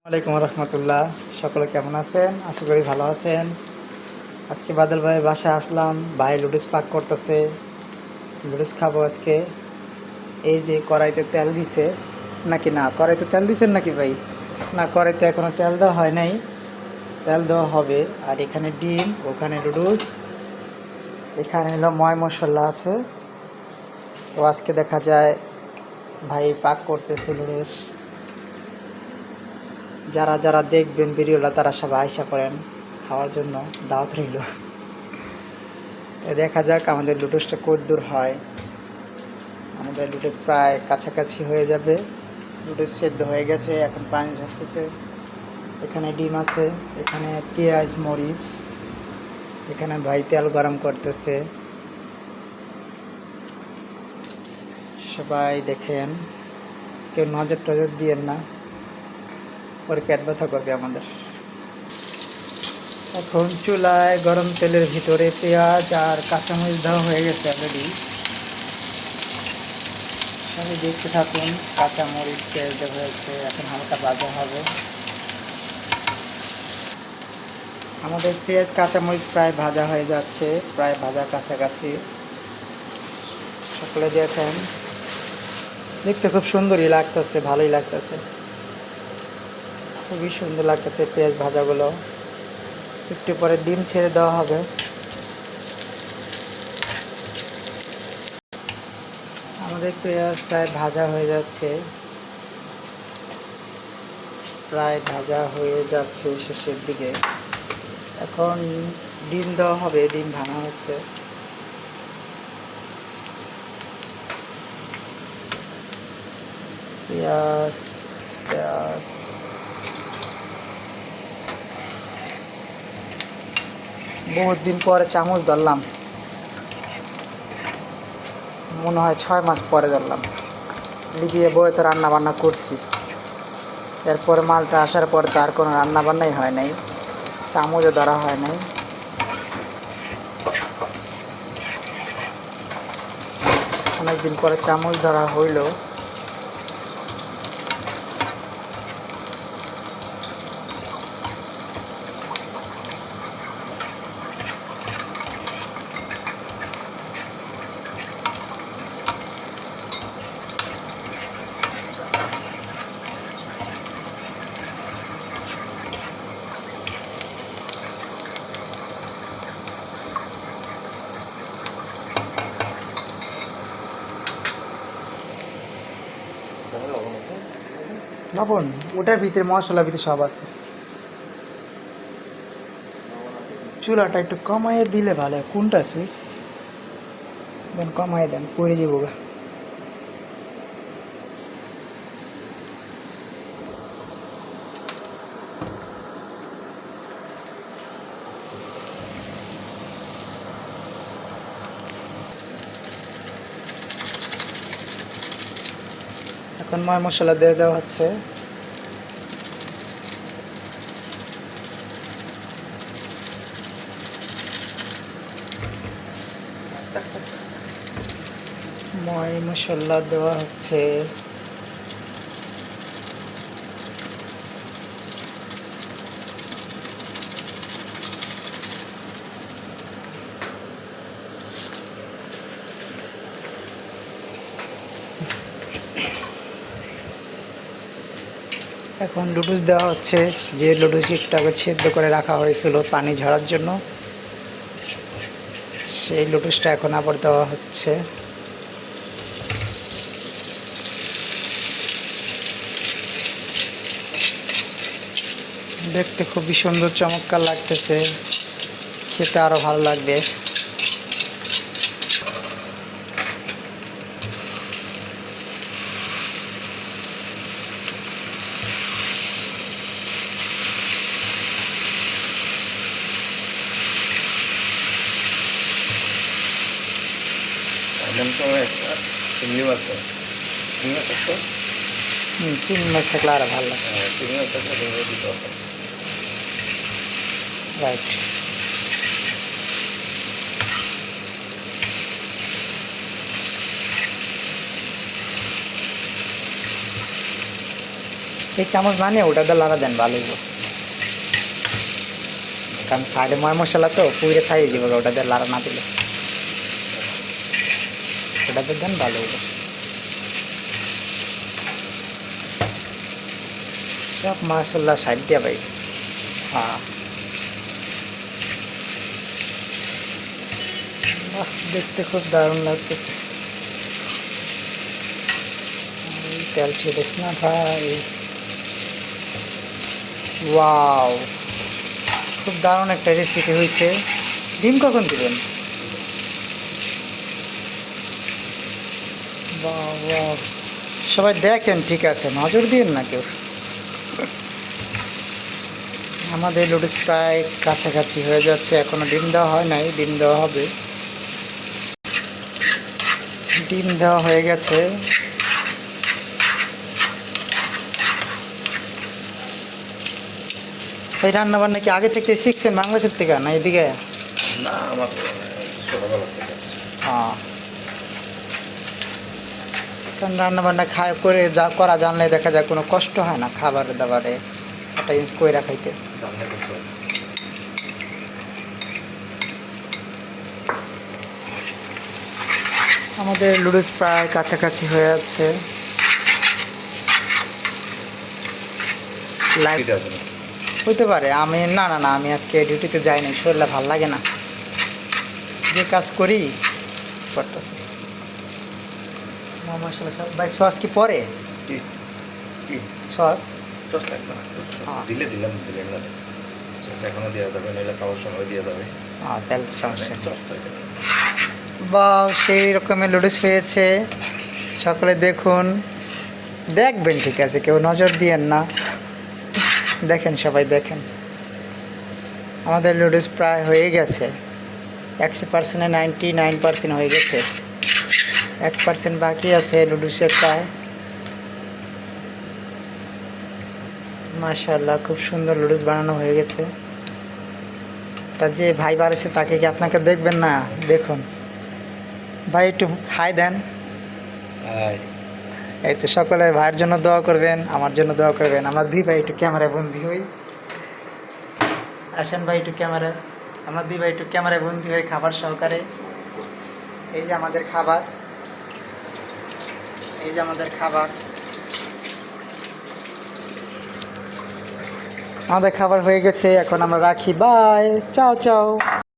ওয়ালাইকুম রহমতুল্লাহ। সকলে কেমন আছেন? আশা করি ভালো আছেন। আজকে বাদল ভাই বাসায় আসলাম। ভাই লুডুস পাক করতেছে, লুডুস খাবো আজকে। এই যে কড়াইতে তেল দিছে নাকি না, কড়াইতে তেল দিছেন নাকি ভাই? না, কড়াইতে এখনো তেল দেওয়া হয় নাই, তেল দেওয়া হবে। আর এখানে ডিম, ওখানে লুডুস, এখানে হলো ময় মশলা আছে। তো আজকে দেখা যায় ভাই পাক করতেছে লুডুস। যারা যারা দেখবেন ভিডিওটা তারা সবাই আশা করেন খাওয়ার জন্য, দাওয়াত রইল। দেখা যাক আমাদের লুডুসটা কতদূর হয়। আমাদের লুডুস প্রায় কাছাকাছি হয়ে যাবে। লুডুস সেদ্ধ হয়ে গেছে, এখন পানি ঝরতেছে। এখানে ডিম আছে, এখানে পেঁয়াজ মরিচ, এখানে ভাই তেল গরম করতেছে। সবাই দেখেন, কেউ নজর টজর দিয়েন না, পরে পেট ব্যথা করবে আমাদের। এখন চুলায় গরম তেলের ভিতরে পেঁয়াজ আর কাঁচামরিচ দেওয়া হয়ে গেছে অলরেডি। সবাই দেখতে থাকুন। কাঁচামরিচ পেঁয়াজ দেওয়া হয়েছে, এখন হালকা ভাজা হবে। আমাদের পেঁয়াজ কাঁচামরিচ প্রায় ভাজা হয়ে যাচ্ছে, প্রায় ভাজা কাছাকাছি। সকলে দেখেন, দেখতে খুব সুন্দরই লাগতেছে, ভালোই লাগতেছে, খুবই সুন্দর লাগতেছে পেঁয়াজ ভাজাগুলো। একটু পরে ডিম ছেড়ে দেওয়া হবে। আমাদের পেঁয়াজ প্রায় ভাজা হয়ে যাচ্ছে, প্রায় ভাজা হয়ে যাচ্ছে শেষের দিকে। এখন ডিম দেওয়া হবে, ডিম ভাঙা হচ্ছে। পেঁয়াজ পেঁয়াজ বহুত দিন পরে চামচ ধরলাম, মনে হয় 6 মাস পরে ধরলাম। লিবিয়ে বইতে রান্না বান্না করছি, এরপরে মালটা আসার পর তো আর কোনো রান্না বান্নাই হয় নাই, চামচও ধরা হয় নাই। অনেকদিন পরে চামচ ধরা হইল। লবণ ওটার ভিতরে, মশলার ভিতরে সব আছে। চুলাটা একটু কমাইয়ে দিলে ভালো। কোনটা সুইচ দেন, কমাইয়ে দেন, পরে যাবো গা। এখন ময় মশলা দিয়ে দেওয়া হচ্ছে। ময় মশলা দেওয়া হচ্ছে। এখন লুডুস দেওয়া হচ্ছে, যে লুডুস একটু আগে সেদ্ধ করে রাখা হয়েছিল পানি ঝরার জন্য, সেই লুডুসটা এখন আবার দেওয়া হচ্ছে। দেখতে খুবই সুন্দর চমৎকার লাগতেছে, খেতে আরও ভালো লাগবে। চিংড়ি মাছ থাকলে আরও ভালো লাগে। রাইট। এই চামচ না নিয়ে ওটা দিয়ে লাড়া দেন ভালো হইব, কারণ সাইডে ময় মশলা তো পুড়ে খাইয়ে দিব, ওটা দিয়ে লাড়া না দিলে। ওটা দিয়ে দেন ভালো হইব। সব মাশাল্লাহ সাইড দিয়া ভাই। হ্যাঁ বাহ, দেখতে খুব দারুণ লাগতেছে। তেল ছিটিস না ভাই। ওয়াও, খুব দারুণ একটা রেসিপি হয়েছে। ডিম কখন দিবেন? বাহ বাহ, সবাই দেখেন, ঠিক আছে, নজর দিন না কেউ। আমাদের লুডুস প্রায় কাছাকাছি হয়ে যাচ্ছে, এখনো ডিম দেওয়া হয় নাই, ডিম দেওয়া হবে। ডিম দেওয়া হয়ে গেছে। এই রান্না বান্না কি আগে থেকে শিখছেন বাংলাদেশের থেকে, না এদিকে? না, আমার ছোটবেলা থেকে। হ্যাঁ, কারণ রান্না বান্না খায় করে যা করা জানলে দেখা যায় কোনো কষ্ট হয় না খাবার দাবারে, একটা জিনিস করে রাখাইতে। জানলে কষ্ট হয়। আমাদের লুডুস প্রায় কাছাকাছি হয়ে যাচ্ছে। লাইভ এটা আছে না? হইতে পারে, আমি না না না আমি আজকে ডিউটিতে যাইনি, শরীরটা ভালো লাগে না, যে কাজ করি করতেছি। মশলা সব ভাই, সস কি পরে? কি কি সস সস লাগবে না। হ্যাঁ। দিলে দিলাম, দিলে না সস এখনো দেওয়া যাবে, নইলে খাওয়ার সময় দিয়ে যাবে। তেল সমস্যা। সস তো এটা। বা সেই রকমের লুডুস হয়েছে, সকলে দেখুন, দেখবেন, ঠিক আছে, কেউ নজর দিয়েন না, দেখেন সবাই দেখেন। আমাদের লুডুস প্রায় হয়ে গেছে, 100%-এ 99% হয়ে গেছে, 1% বাকি আছে লুডুসের প্রায়। মাশাআল্লাহ, খুব সুন্দর লুডুস বানানো হয়ে গেছে। তার যে ভাই বাড়িছে তাকে কি আপনাকে দেখবেন না? দেখুন ভাই, একটু হাই দেন। হাই। এই তো, সকলে ভাইয়ের জন্য দোয়া করবেন, আমার জন্য দোয়া করবেন। আমরা দুই ভাই একটু ক্যামেরায় বন্দি হই, আসেন ভাই একটু ক্যামেরায়, আমরা দুই ভাই একটু ক্যামেরায় বন্দি হই খাবার সহকারে। এই যে আমাদের খাবার, এই যে আমাদের খাবার, আমাদের খাবার হয়ে গেছে, এখন আমরা রাখি, বাই, চাও চাও।